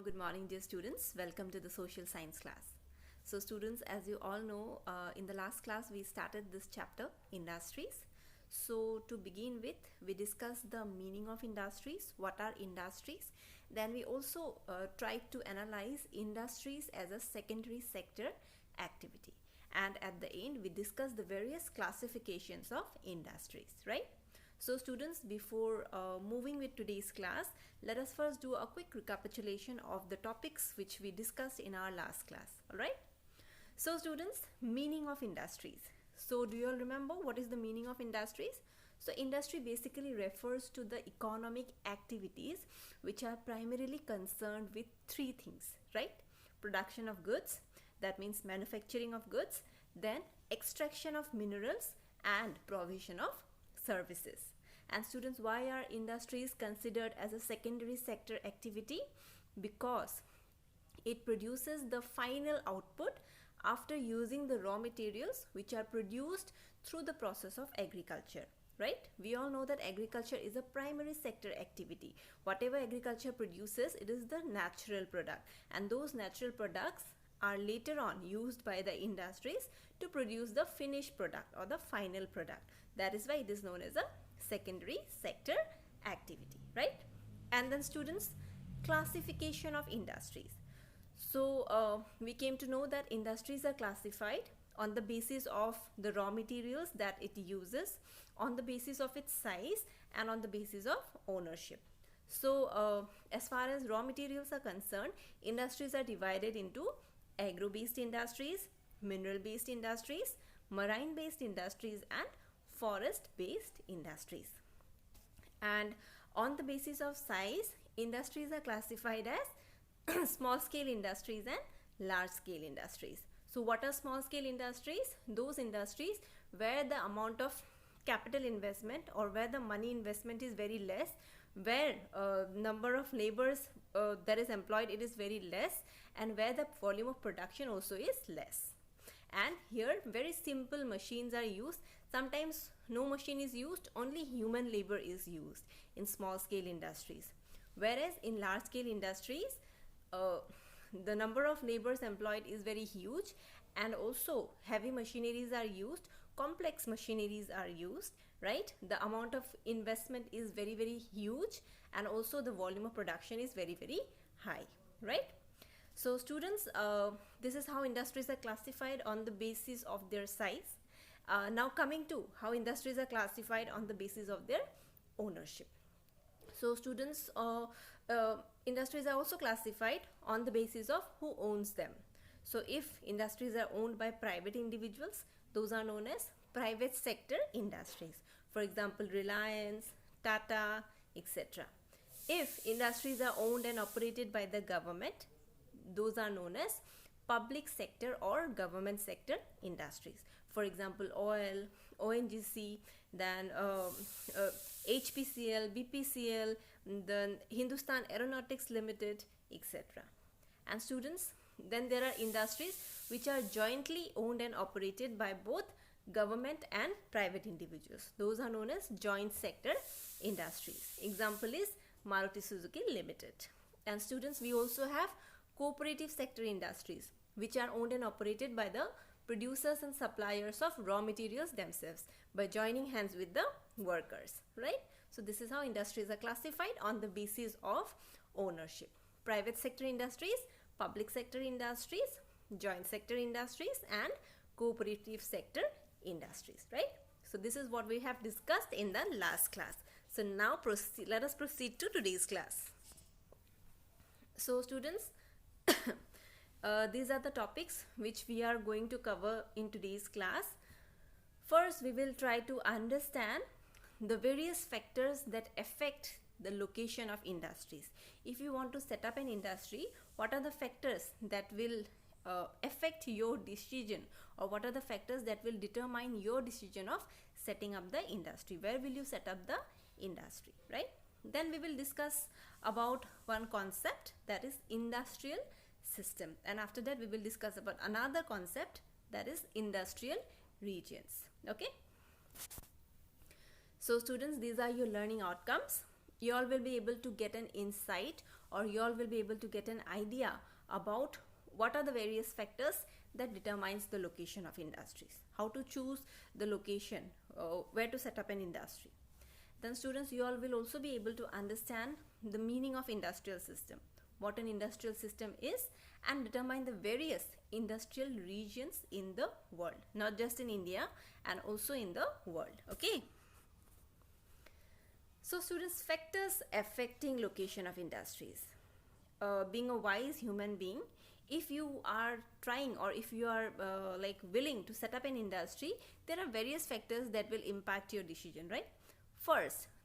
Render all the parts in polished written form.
Good morning, dear students. Welcome to the social science class. So students, as you all know, in the last class we started this chapter, industries. So to begin with, we discussed the meaning of industries, what are industries. Then we also tried to analyze industries as a secondary sector activity. And at the end, we discussed the various classifications of industries, right? So students, before moving with today's class, let us first do a quick recapitulation of the topics which we discussed in our last class. Alright? So students, meaning of industries. So do you all remember what is the meaning of industries? So industry basically refers to the economic activities which are primarily concerned with three things, right? Production of goods, that means manufacturing of goods, then extraction of minerals and provision of services. And students, why are industries considered as a secondary sector activity? Because it produces the final output after using the raw materials which are produced through the process of agriculture, right? We all know that agriculture is a primary sector activity. Whatever agriculture produces, it is the natural product, and those natural products are later on used by the industries to produce the finished product or the final product. That is why it is known as a secondary sector activity, right? And then students, classification of industries. So we came to know that industries are classified on the basis of the raw materials that it uses, on the basis of its size, and on the basis of ownership. So as far as raw materials are concerned, industries are divided into agro-based industries, mineral-based industries, marine-based industries, and forest-based industries. And on the basis of size, industries are classified as small-scale industries and large-scale industries. So what are small-scale industries? Those industries where the amount of capital investment or where the money investment is very less, where number of laborers that is employed, it is very less, and where the volume of production also is less. And here very simple machines are used. Sometimes no machine is used, only human labor is used in small scale industries. Whereas in large scale industries, the number of laborers employed is very huge, and also heavy machineries are used, complex machineries are used, right? The amount of investment is very, very huge, and also the volume of production is very, very high, right? So students, this is how industries are classified on the basis of their size. Now coming to how industries are classified on the basis of their ownership. So students, industries are also classified on the basis of who owns them. So if industries are owned by private individuals, those are known as private sector industries. For example, Reliance, Tata, etc. If industries are owned and operated by the government, those are known as public sector or government sector industries. For example, oil, ONGC, then HPCL, BPCL, then Hindustan Aeronautics Limited, etc. And students, then there are industries which are jointly owned and operated by both government and private individuals. Those are known as joint sector industries. Example is Maruti Suzuki Limited. And students, we also have cooperative sector industries which are owned and operated by the producers and suppliers of raw materials themselves by joining hands with the workers, right? So this is how industries are classified on the basis of ownership. Private sector industries, public sector industries, joint sector industries, and cooperative sector industries, right? So this is what we have discussed in the last class. So now let us proceed to today's class. So students, these are the topics which we are going to cover in today's class. First, we will try to understand the various factors that affect the location of industries. If you want to set up an industry, what are the factors that will affect your decision, or what are the factors that will determine your decision of setting up the industry? Where will you set up the industry, right? Then we will discuss about one concept, that is industrial system, and after that we will discuss about another concept, that is industrial regions. Okay, so students, these are your learning outcomes. You all will be able to get an insight or you all will be able to get an idea about what are the various factors that determines the location of industries, how to choose the location, where to set up an industry. Then students, you all will also be able to understand the meaning of industrial system, what an industrial system is, and determine the various industrial regions in the world, not just in India and also in the world. Okay. So students, factors affecting location of industries. Being a wise human being, if you are trying or if you are willing to set up an industry, there are various factors that will impact your decision, right?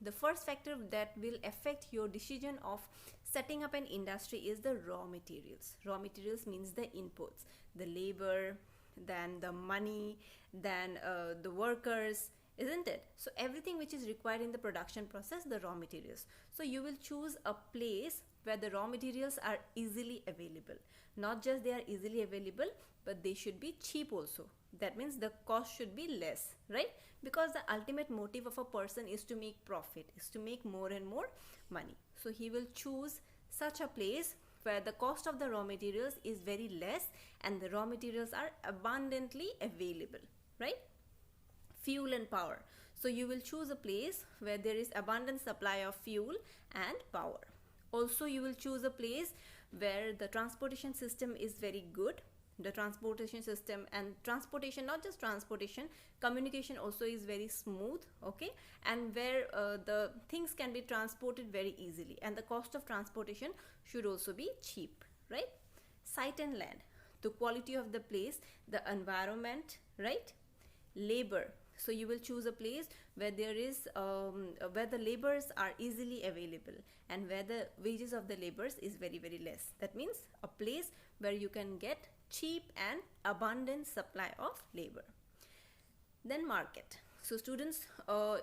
The first factor that will affect your decision of setting up an industry is the raw materials. Raw materials means the inputs, the labor, then the money, then the workers, isn't it? So everything which is required in the production process, the raw materials. So you will choose a place where the raw materials are easily available. Not just they are easily available, but they should be cheap also. That means the cost should be less, right? Because the ultimate motive of a person is to make profit, is to make more and more money. So he will choose such a place where the cost of the raw materials is very less and the raw materials are abundantly available, right? Fuel and power. So you will choose a place where there is abundant supply of fuel and power. Also, you will choose a place where the transportation system is very good. The transportation system and transportation, not just transportation, communication also is very smooth, okay, and where the things can be transported very easily, and the cost of transportation should also be cheap, right? Site and land, the quality of the place, the environment, right? Labor. So you will choose a place where there is where the laborers are easily available and where the wages of the laborers is very, very less. That means a place where you can get cheap and abundant supply of labor. Then market. So students,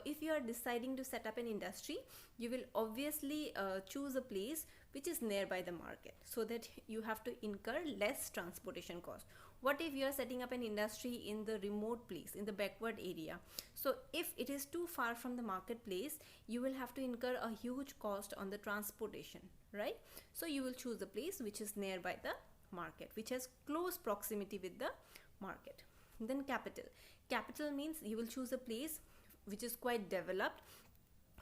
if you are deciding to set up an industry, you will obviously choose a place which is nearby the market so that you have to incur less transportation cost. What if you are setting up an industry in the remote place, in the backward area? So if it is too far from the marketplace, you will have to incur a huge cost on the transportation, right? So you will choose a place which is nearby the market, which has close proximity with the market. Then capital. Capital means you will choose a place which is quite developed,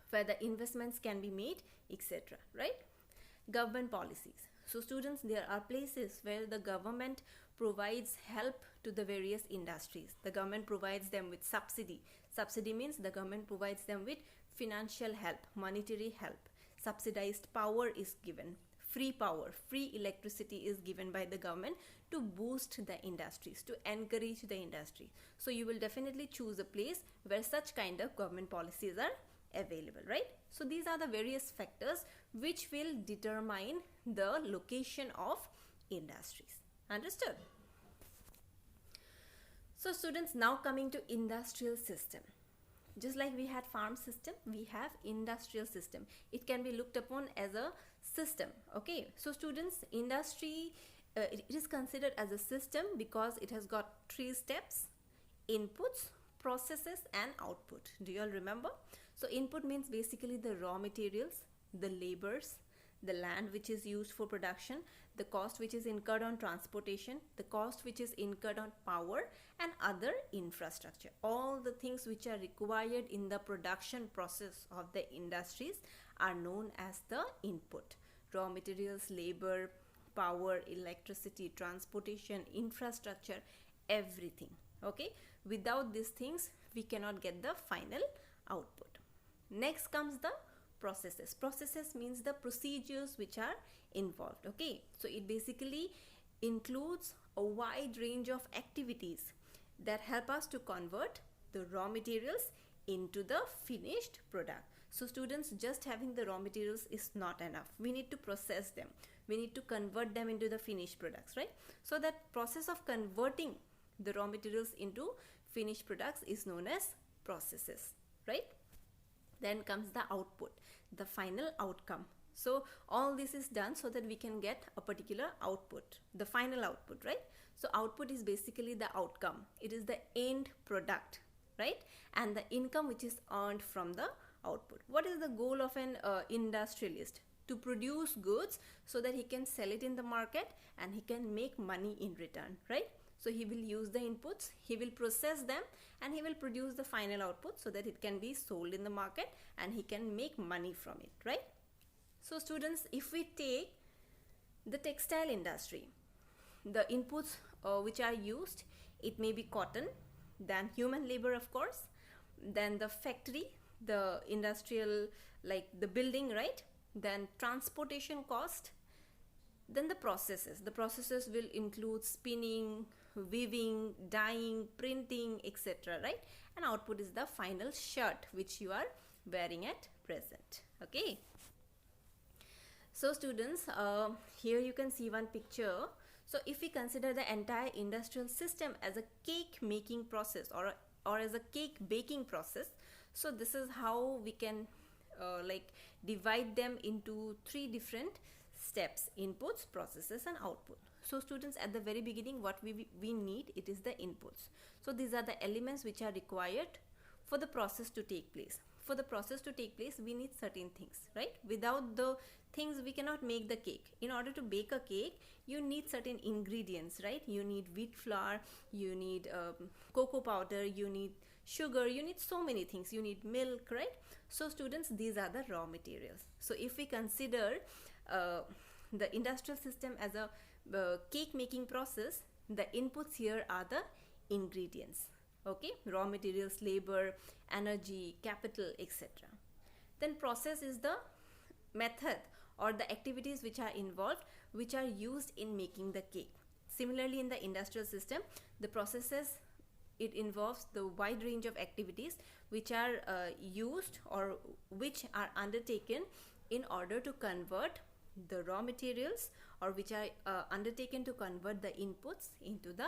where the investments can be made, etc., right? Government policies. So students, there are places where the government provides help to the various industries. The government provides them with subsidy. Subsidy means the government provides them with financial help, monetary help. Subsidized power is given. Free power, free electricity is given by the government to boost the industries, to encourage the industry. So you will definitely choose a place where such kind of government policies are available, right? So these are the various factors which will determine the location of industries. Understood? So students, now coming to industrial system. Just like we had farm system, we have industrial system. It can be looked upon as a system. Okay, so students, industry, it is considered as a system because it has got 3 steps: inputs, processes and output. Do you all remember? So input means basically the raw materials, the labors, the land which is used for production, the cost which is incurred on transportation, the cost which is incurred on power and other infrastructure. All the things which are required in the production process of the industries are known as the input. Raw materials, labor, power, electricity, transportation, infrastructure, everything. Okay, without these things we cannot get the final output. Next comes the processes. Processes means the procedures which are involved. Okay, so it basically includes a wide range of activities that help us to convert the raw materials into the finished product. So students, just having the raw materials is not enough. We need to process them. We need to convert them into the finished products, right? So that process of converting the raw materials into finished products is known as processes, right? Then comes the output, the final outcome. So all this is done so that we can get a particular output, the final output, right? So output is basically the outcome. It is the end product, right? And the income which is earned from the output. What is the goal of an industrialist? to produce goods so that he can sell it in the market and he can make money in return, right? So he will use the inputs, he will process them, and he will produce the final output so that it can be sold in the market and he can make money from it, right? So students, if we take the textile industry, the inputs which are used, it may be cotton, then human labor, of course, then the factory, the industrial, like the building, right? Then transportation cost, then the processes will include spinning, weaving, dyeing, printing, etc., right? And output is the final shirt which you are wearing at present. Okay, so students, here you can see one picture. So if we consider the entire industrial system as a cake making process or as a cake baking process, so this is how we can like divide them into three different steps: inputs, processes, and output. So students, at the very beginning, what we need, it is the inputs. So these are the elements which are required for the process to take place. For the process to take place, we need certain things, right? Without the things, we cannot make the cake. In order to bake a cake, you need certain ingredients, right? You need wheat flour, you need cocoa powder, you need sugar, you need so many things, you need milk, right? So students, these are the raw materials. So if we consider the industrial system as a cake making process, the inputs here are the ingredients, okay? Raw materials, labor, energy, capital, etc. Then process is the method or the activities which are involved, which are used in making the cake. Similarly, in the industrial system, the processes, it involves the wide range of activities which are used or which are undertaken in order to convert the raw materials, or which are undertaken to convert the inputs into the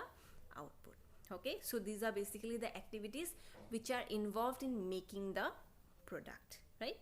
output. Okay, so these are basically the activities which are involved in making the product, right?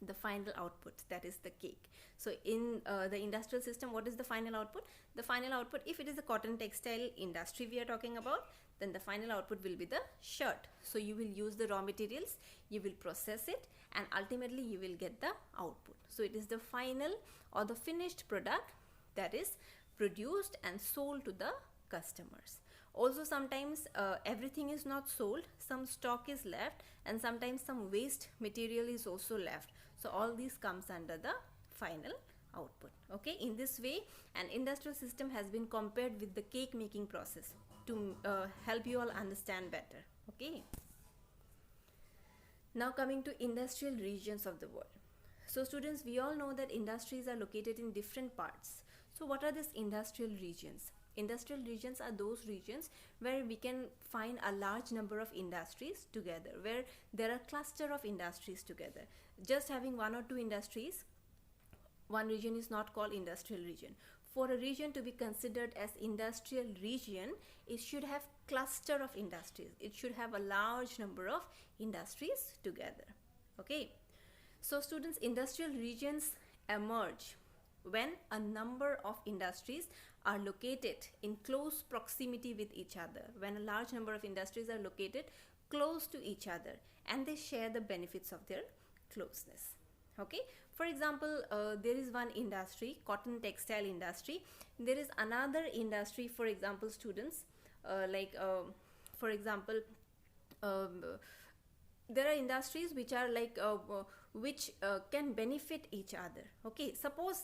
The final output, that is the cake. So in the industrial system, what is the final output? The final output, if it is the cotton textile industry we are talking about, then the final output will be the shirt. So you will use the raw materials, you will process it, and ultimately you will get the output. So it is the final or the finished product that is produced and sold to the customers. Also, sometimes everything is not sold, some stock is left, and sometimes some waste material is also left. So all these comes under the final output. Okay, in this way, an industrial system has been compared with the cake making process to help you all understand better. Okay, now coming to industrial regions of the world. So students, we all know that industries are located in different parts. So what are these industrial regions? Industrial regions are those regions where we can find a large number of industries together, where there are cluster of industries together. Just having one or two industries, one region is not called industrial region. For a region to be considered as industrial region, it should have cluster of industries. It should have a large number of industries together. Okay, so students, industrial regions emerge when a number of industries are located in close proximity with each other, when a large number of industries are located close to each other and they share the benefits of their closeness. Okay, for example, there is one industry, cotton textile industry. There is another industry, for example, students, for example, there are industries which are like which can benefit each other. Okay, suppose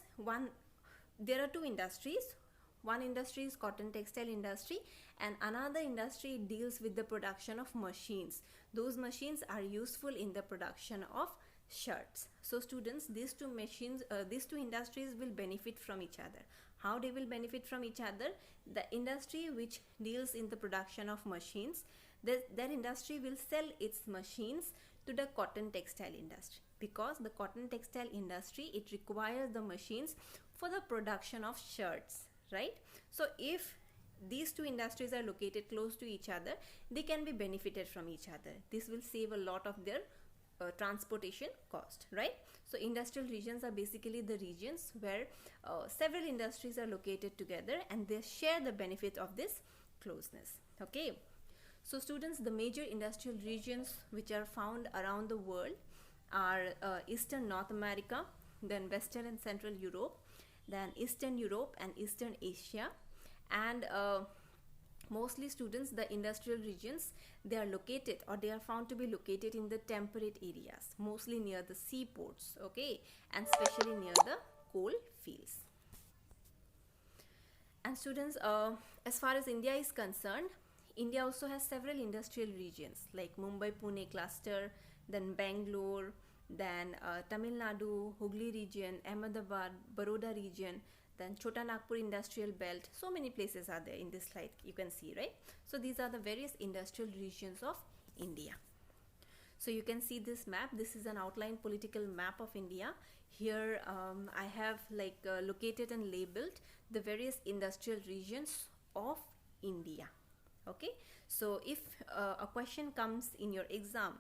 there are two industries. One industry is cotton textile industry and another industry deals with the production of machines. Those machines are useful in the production of shirts. So students, these two industries will benefit from each other. How they will benefit from each other? The industry which deals in the production of machines, that industry will sell its machines to the cotton textile industry, because the cotton textile industry, it requires the machines for the production of shirts, right? So if these two industries are located close to each other, they can be benefited from each other. This will save a lot of their transportation cost, right? So industrial regions are basically the regions where several industries are located together and they share the benefit of this closeness. Okay, so students, the major industrial regions which are found around the world are Eastern North America, then Western and Central Europe, then Eastern Europe and Eastern Asia. And mostly students, the industrial regions, they are located, or they are found to be located in the temperate areas, mostly near the seaports, okay, and especially near the coal fields. And students, as far as India is concerned, India also has several industrial regions like Mumbai Pune cluster, then Bangalore, then Tamil Nadu, Hooghly region, Ahmedabad, Baroda region, then Chota Nagpur industrial belt. So many places are there in this slide, you can see, right? So these are the various industrial regions of India. So you can see this map. This is an outline political map of India. Here I have located and labeled the various industrial regions of India. Okay, so if a question comes in your exam,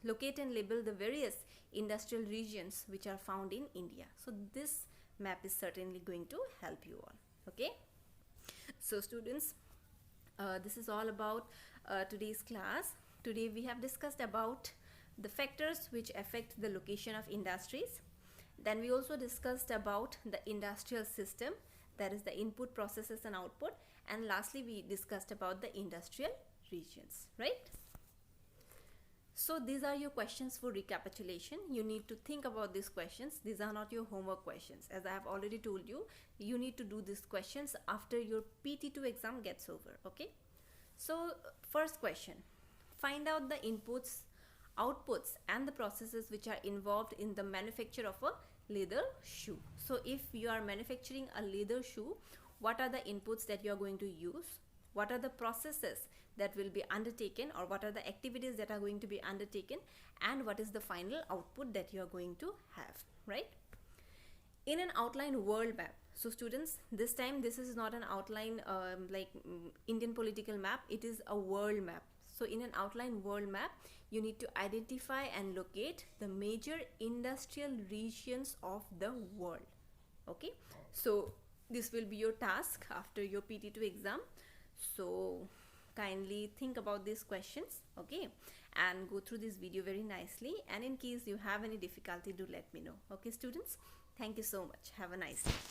locate and label the various industrial regions which are found in India. So this map is certainly going to help you all. Okay, so students, this is all about today's class. Today we have discussed about the factors which affect the location of industries. Then we also discussed about the industrial system, that is the input, processes and output. And lastly, we discussed about the industrial regions, right? So these are your questions for recapitulation. You need to think about these questions. These are not your homework questions. As I have already told you, you need to do these questions after your PT2 exam gets over, okay? So first question, find out the inputs, outputs and the processes which are involved in the manufacture of a leather shoe. So if you are manufacturing a leather shoe, what are the inputs that you are going to use? What are the processes that will be undertaken, or what are the activities that are going to be undertaken, and what is the final output that you are going to have, right? In an outline world map, so students, this time this is not an outline Indian political map, it is a world map. So in an outline world map, you need to identify and locate the major industrial regions of the world. Okay, so this will be your task after your PT2 exam. So kindly think about these questions, okay, and go through this video very nicely. And in case you have any difficulty, do let me know. Okay students, thank you so much. Have a nice day.